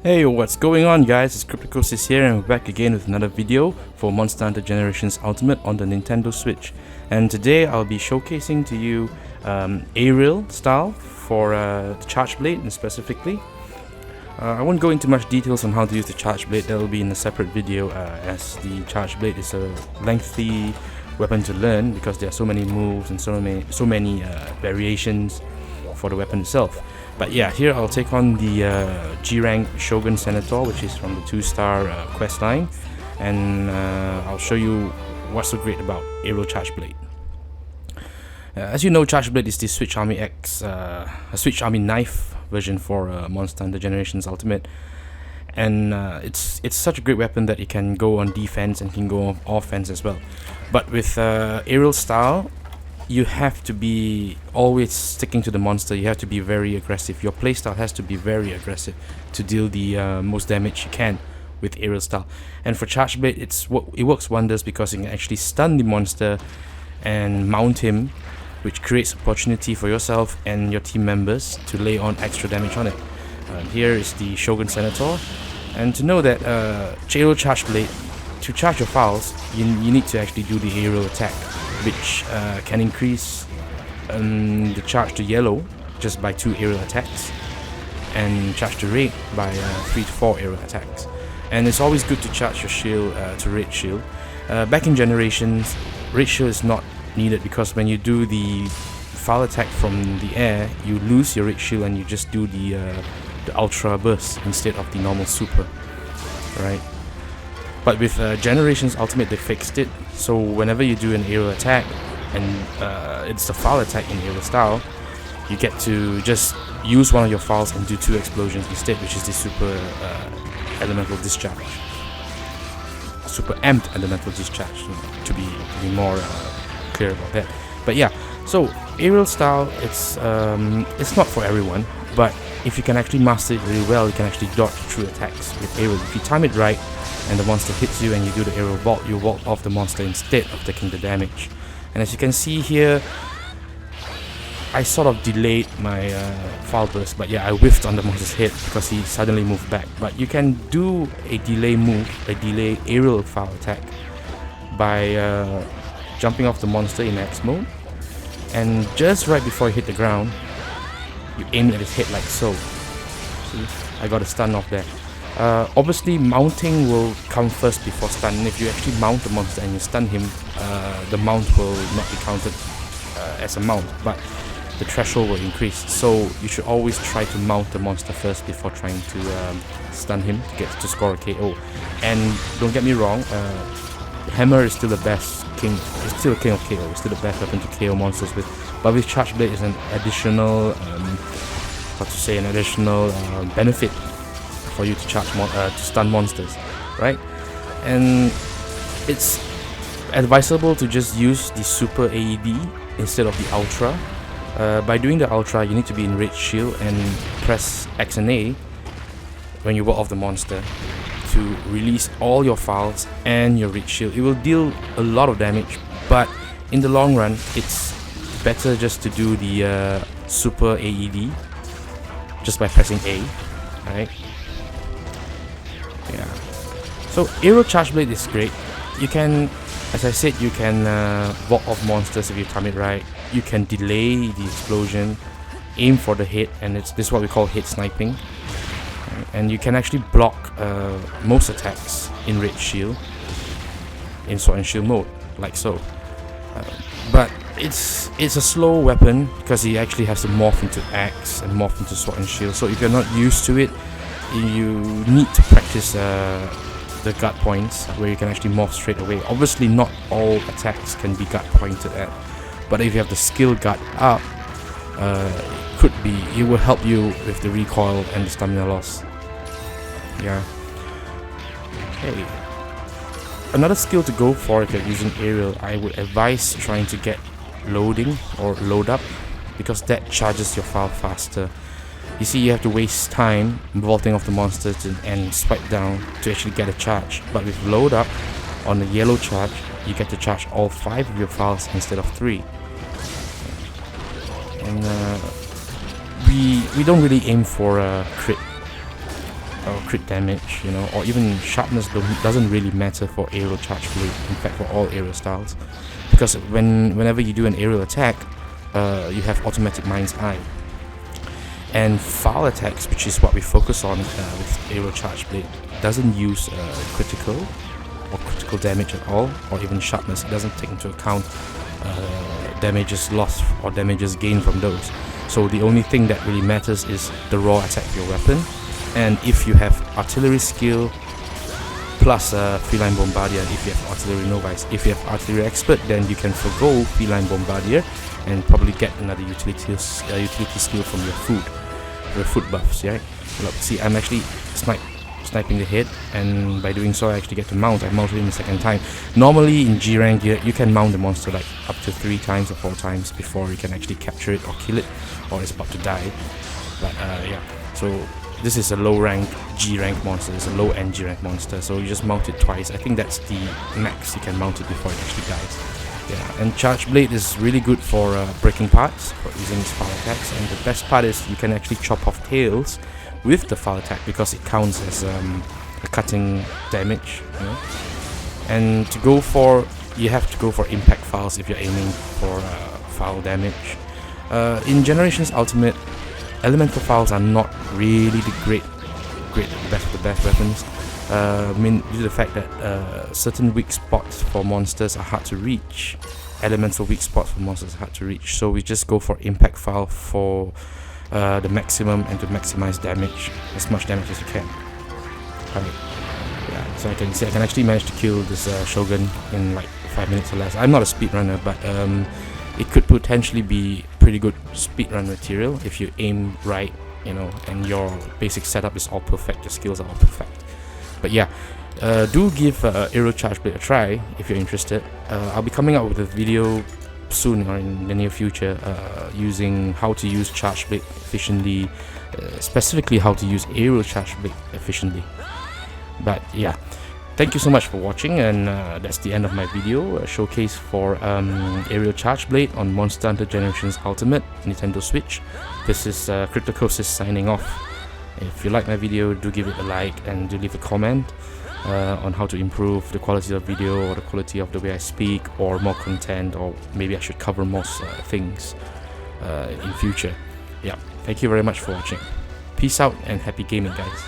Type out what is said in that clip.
Hey, what's going on guys? It's Cryptocosis here and we're back again with another video for Monster Hunter Generations Ultimate on the Nintendo Switch. And today I'll be showcasing to you aerial style for the Charge Blade and specifically. I won't go into much details on how to use the Charge Blade, that will be in a separate video as the Charge Blade is a lengthy weapon to learn because there are so many moves and so many variations for the weapon itself. But yeah, here I'll take on the G-Rank Shogun Senator, which is from the 2-star quest line, and I'll show you what's so great about Aerial Charge Blade. As you know, Charge Blade is the Switch Army X, a Switch Army knife version for Monster Hunter Generations Ultimate, and it's such a great weapon that it can go on defense and can go on offense as well. But with aerial style, you have to be always sticking to the monster. You have to be very aggressive. Your playstyle has to be very aggressive to deal the most damage you can with aerial style. And for Charge Blade, it works wonders because you can actually stun the monster and mount him, which creates opportunity for yourself and your team members to lay on extra damage on it. Here is the Shogun Senator, and to know that aerial Charge Blade, to charge your files, you need to actually do the aerial attack, which can increase the charge to yellow just by 2 aerial attacks, and charge to red by 3 to 4 aerial attacks. And it's always good to charge your shield to red shield. Back in Generations, red shield is not needed because when you do the file attack from the air, you lose your red shield and you just do the ultra burst instead of the normal super, right? But with Generations Ultimate, they fixed it, so whenever you do an aerial attack, and it's a file attack in aerial style, you get to just use one of your files and do 2 explosions instead, which is the super elemental discharge. Super amped elemental discharge, to be more clear about that. But yeah, so aerial style, it's not for everyone, but if you can actually master it really well, you can actually dodge through attacks with aerial. If you time it right, and the monster hits you and you do the aerial vault, you vault off the monster instead of taking the damage. And as you can see here, I sort of delayed my file burst, but yeah, I whiffed on the monster's head because he suddenly moved back. But you can do a delay move, a delay aerial file attack, by jumping off the monster in X mode, and just right before you hit the ground, you aim at his head like so. See, I got a stun off there. Obviously, mounting will come first before stun, and if you actually mount the monster and you stun him, the mount will not be counted as a mount, but the threshold will increase. So you should always try to mount the monster first before trying to stun him to score a KO. And don't get me wrong, Hammer is still the best king. It's still a king of KO. It's still the best weapon to KO monsters with. But with Charge Blade is an additional, benefit for you to charge to stun monsters, right? And it's advisable to just use the super AED instead of the ultra. By doing the ultra, you need to be in red shield and press X and A when you walk off the monster to release all your files and your red shield. It will deal a lot of damage, but in the long run, it's better just to do the super AED just by pressing A, right? Yeah. So aerial Charge Blade is great. You can, as I said, you can walk off monsters if you time it right. You can delay the explosion, aim for the head, and this is what we call head sniping. And you can actually block most attacks in red shield, in sword and shield mode, like so. But it's a slow weapon because it actually has to morph into axe and morph into sword and shield. So if you're not used to it, you need to practice the gut points where you can actually morph straight away. Obviously not all attacks can be gut pointed at, but if you have the skill gut up, it will help you with the recoil and the stamina loss. Yeah. Okay. Another skill to go for if you're using aerial, I would advise trying to get loading or load up, because that charges your file faster. You see, you have to waste time vaulting off the monsters and swipe down to actually get a charge. But with load up on the yellow charge, you get to charge all 5 of your files instead of 3. And we don't really aim for a crit. or crit damage, you know, or even sharpness doesn't really matter for aerial charge blade. In fact, for all aerial styles, because whenever you do an aerial attack, you have automatic mind's eye. And foul attacks, which is what we focus on with aerial charge blade, doesn't use critical or critical damage at all, or even sharpness. It doesn't take into account damages lost or damages gained from those. So the only thing that really matters is the raw attack of your weapon, and if you have artillery skill plus feline bombardier, if you have artillery novice. If you have artillery expert, then you can forgo feline bombardier and probably get another utility skill from your foot buffs, right? Look, see, I'm actually sniping the head, and by doing so I actually get to mount. I mounted him the second time. Normally in G rank you can mount the monster like up to 3 times or 4 times before you can actually capture it or kill it, or it's about to die. But yeah, so this is a low rank G rank monster. It's a low end G rank monster, so you just mount it twice. I think that's the max you can mount it before it actually dies. Yeah, and Charge Blade is really good for breaking parts, for using its foul attacks, and the best part is you can actually chop off tails with the foul attack because it counts as a cutting damage, you know? And you have to go for impact fouls if you're aiming for foul damage. In Generations Ultimate, elemental fouls are not really the best of the best weapons. I mean, due to the fact that certain weak spots for monsters are hard to reach, elemental weak spots for monsters are hard to reach, so we just go for impact foul for the maximum and to maximize damage, as much damage as you can. Right. Yeah, so I can see I can actually manage to kill this Shogun in like 5 minutes or less. I'm not a speedrunner, but it could potentially be pretty good speedrun material if you aim right, you know, and your basic setup is all perfect, your skills are all perfect. But yeah, do give Aerial Charge Blade a try if you're interested. I'll be coming out with a video soon or in the near future using how to use Charge Blade efficiently, specifically how to use Aerial Charge Blade efficiently. But yeah, thank you so much for watching, and that's the end of my video, a showcase for Aerial Charge Blade on Monster Hunter Generations Ultimate Nintendo Switch. This is Cryptocosis signing off. If you like my video, do give it a like and do leave a comment on how to improve the quality of video or the quality of the way I speak, or more content, or maybe I should cover more things in future. Yeah, thank you very much for watching. Peace out and happy gaming, guys.